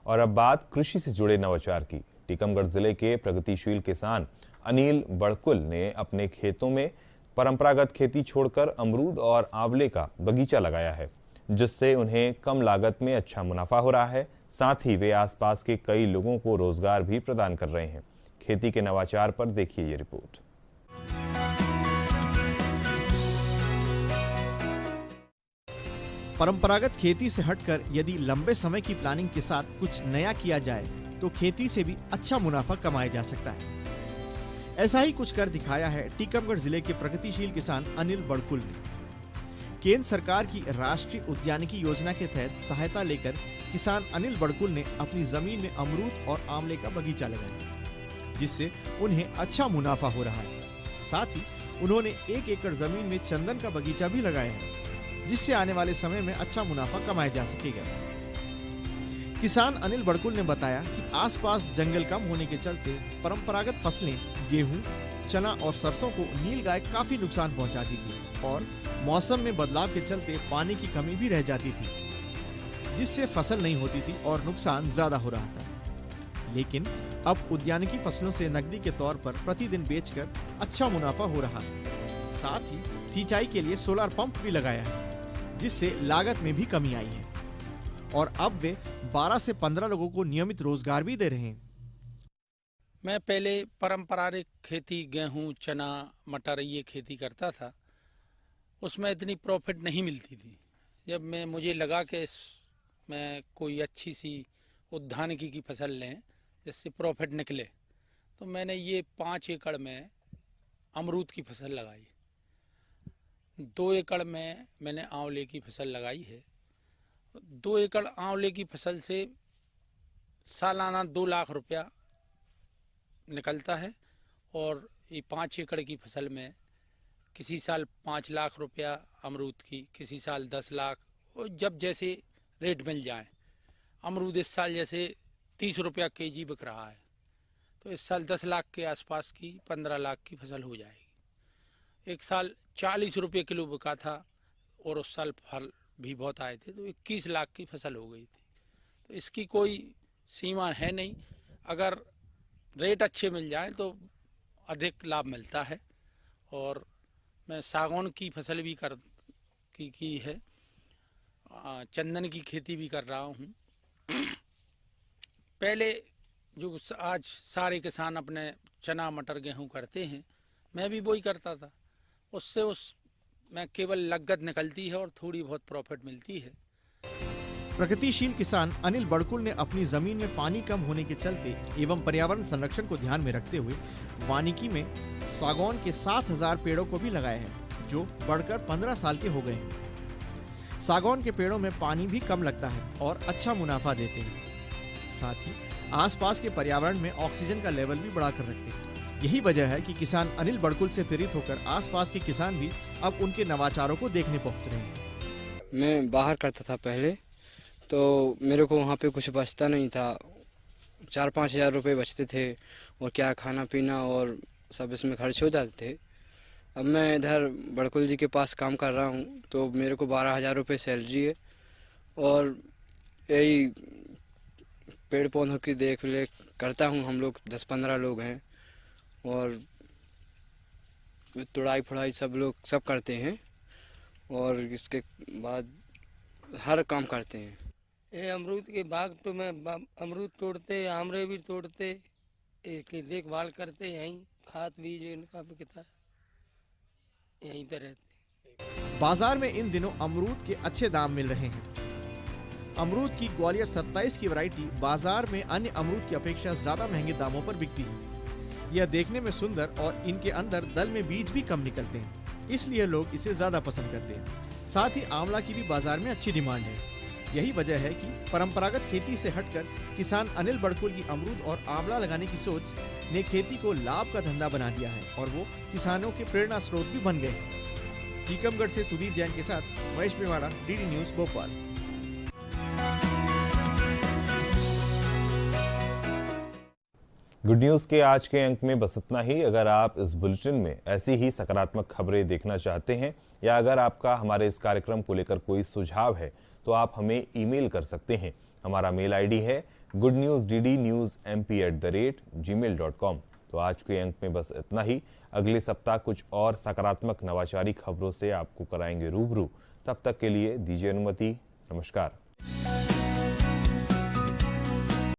और अब बात कृषि से जुड़े नवाचार की। टीकमगढ़ जिले के प्रगतिशील किसान अनिल बड़कुल ने अपने खेतों में परंपरागत खेती छोड़कर अमरूद और आंवले का बगीचा लगाया है, जिससे उन्हें कम लागत में अच्छा मुनाफा हो रहा है। साथ ही वे आसपास के कई लोगों को रोजगार भी प्रदान कर रहे हैं। खेती के नवाचार पर देखिए ये रिपोर्ट। परंपरागत खेती से हटकर यदि लंबे समय की प्लानिंग के साथ कुछ नया किया जाए तो खेती से भी अच्छा मुनाफा कमाया जा सकता है। ऐसा ही कुछ कर दिखाया है टीकमगढ़ जिले के प्रगतिशील किसान अनिल बड़कुल ने। केंद्र सरकार की राष्ट्रीय उद्यानिकी योजना के तहत सहायता लेकर किसान अनिल बड़कुल ने अपनी जमीन में अमरूद और आंवले का बगीचा लगाया, जिससे उन्हें अच्छा मुनाफा हो रहा है। साथ ही उन्होंने 1 एकड़ जमीन में चंदन का बगीचा भी लगाया है, जिससे आने वाले समय में अच्छा मुनाफा कमाया जा सकेगा। किसान अनिल बड़कुल ने बताया कि आसपास जंगल कम होने के चलते परंपरागत फसलें गेहूं, चना और सरसों को नीलगाय काफी नुकसान पहुंचाती थी और मौसम में बदलाव के चलते पानी की कमी भी रह जाती थी, जिससे फसल नहीं होती थी और नुकसान ज्यादा हो रहा था। लेकिन अब उद्यानिकी फसलों से नकदी के तौर पर प्रतिदिन बेचकर अच्छा मुनाफा हो रहा है। साथ ही सिंचाई के लिए सोलर पंप भी लगाया है, जिससे लागत में भी कमी आई है और अब वे 12 से 15 लोगों को नियमित रोजगार भी दे रहे हैं। मैं पहले पारंपरिक खेती गेहूं, चना, मटर ये खेती करता था। उसमें इतनी प्रॉफिट नहीं मिलती थी। जब मुझे लगा कि मैं कोई अच्छी सी उद्यानिकी की फसल लें जिससे प्रॉफिट निकले, तो मैंने ये 5 एकड़ में अमरूद की फसल लगाई। 2 एकड़ में मैंने आंवले की फसल लगाई है। 2 एकड़ आंवले की फसल से सालाना 2 लाख रुपया निकलता है और ये 5 एकड़ की फसल में किसी साल 5 लाख रुपया अमरूद की, किसी साल 10 लाख, और जब जैसे रेट मिल जाए। अमरूद इस साल जैसे 30 रुपया केजी बिक रहा है, तो इस साल 10 लाख के आसपास की 15 लाख की फसल हो जाएगी। एक साल 40 रुपये किलो बिका था और उस साल फल भी बहुत आए थे, तो 21 लाख की फसल हो गई थी। तो इसकी कोई सीमा है नहीं। अगर रेट अच्छे मिल जाए तो अधिक लाभ मिलता है। और मैं सागौन की फसल भी की है, चंदन की खेती भी कर रहा हूँ। पहले जो आज सारे किसान अपने चना, मटर, गेहूँ करते हैं, मैं भी वही करता था। उससे में केवल लागत निकलती है और थोड़ी बहुत प्रॉफिट मिलती है। प्रगतिशील किसान अनिल बड़कुल ने अपनी जमीन में पानी कम होने के चलते एवं पर्यावरण संरक्षण को ध्यान में रखते हुए वानिकी में सागौन के 7000 पेड़ों को भी लगाए हैं, जो बढ़कर 15 साल के हो गए हैं। सागौन के पेड़ों में पानी भी कम लगता है और अच्छा मुनाफा देते हैं। साथ ही आसपास के पर्यावरण में ऑक्सीजन का लेवल भी बढ़ाकर रखते हैं। यही वजह है कि किसान अनिल बड़कुल से प्रेरित होकर आसपास के किसान भी अब उनके नवाचारों को देखने पहुंच रहे हैं। मैं बाहर करता था पहले, तो मेरे को वहाँ पे कुछ बचता नहीं था। 4-5 हज़ार रुपये बचते थे और क्या खाना पीना और सब इसमें खर्च हो जाते थे। अब मैं इधर बड़कुल जी के पास काम कर रहा हूँ, तो मेरे को 12,000 रुपये सैलरी है और यही पेड़ पौधों की देख रेख करता हूँ। हम लोग 10-15 लोग हैं और तुड़ाई फुड़ाई सब लोग सब करते हैं और इसके बाद हर काम करते हैं। ये अमरूद के बाग तो मैं अमरूद तोड़ते, आमरे भी तोड़ते, की देखभाल करते, यहीं खाद बीज इनका बिकता, यहीं पे रहते। बाजार में इन दिनों अमरूद के अच्छे दाम मिल रहे हैं। अमरूद की ग्वालियर 27 की वैरायटी बाजार में अन्य अमरूद की अपेक्षा ज्यादा महंगे दामों पर बिकती है। यह देखने में सुंदर और इनके अंदर दल में बीज भी कम निकलते हैं, इसलिए लोग इसे ज्यादा पसंद करते हैं। साथ ही आंवला की भी बाजार में अच्छी डिमांड है। यही वजह है कि परंपरागत खेती से हटकर किसान अनिल बड़कुल की अमरूद और आंवला लगाने की सोच ने खेती को लाभ का धंधा बना दिया है और वो किसानों के प्रेरणा स्रोत भी बन गए हैं। टीकमगढ़ से सुधीर जैन के साथ Mahesh Mewada, DD news Bhopal. Good news के आज के अंक में बस इतना ही। अगर आप इस बुलेटिन में ऐसी ही सकारात्मक खबरें देखना चाहते हैं या अगर आपका हमारे इस कार्यक्रम को लेकर कोई सुझाव है तो आप हमें ईमेल कर सकते हैं। हमारा मेल आईडी है goodnewsddnewsmp@gmail.com। तो आज के अंक में बस इतना ही। अगले सप्ताह कुछ और सकारात्मक नवाचारी खबरों से आपको कराएंगे रूबरू। तब तक के लिए दीजिए अनुमति। नमस्कार।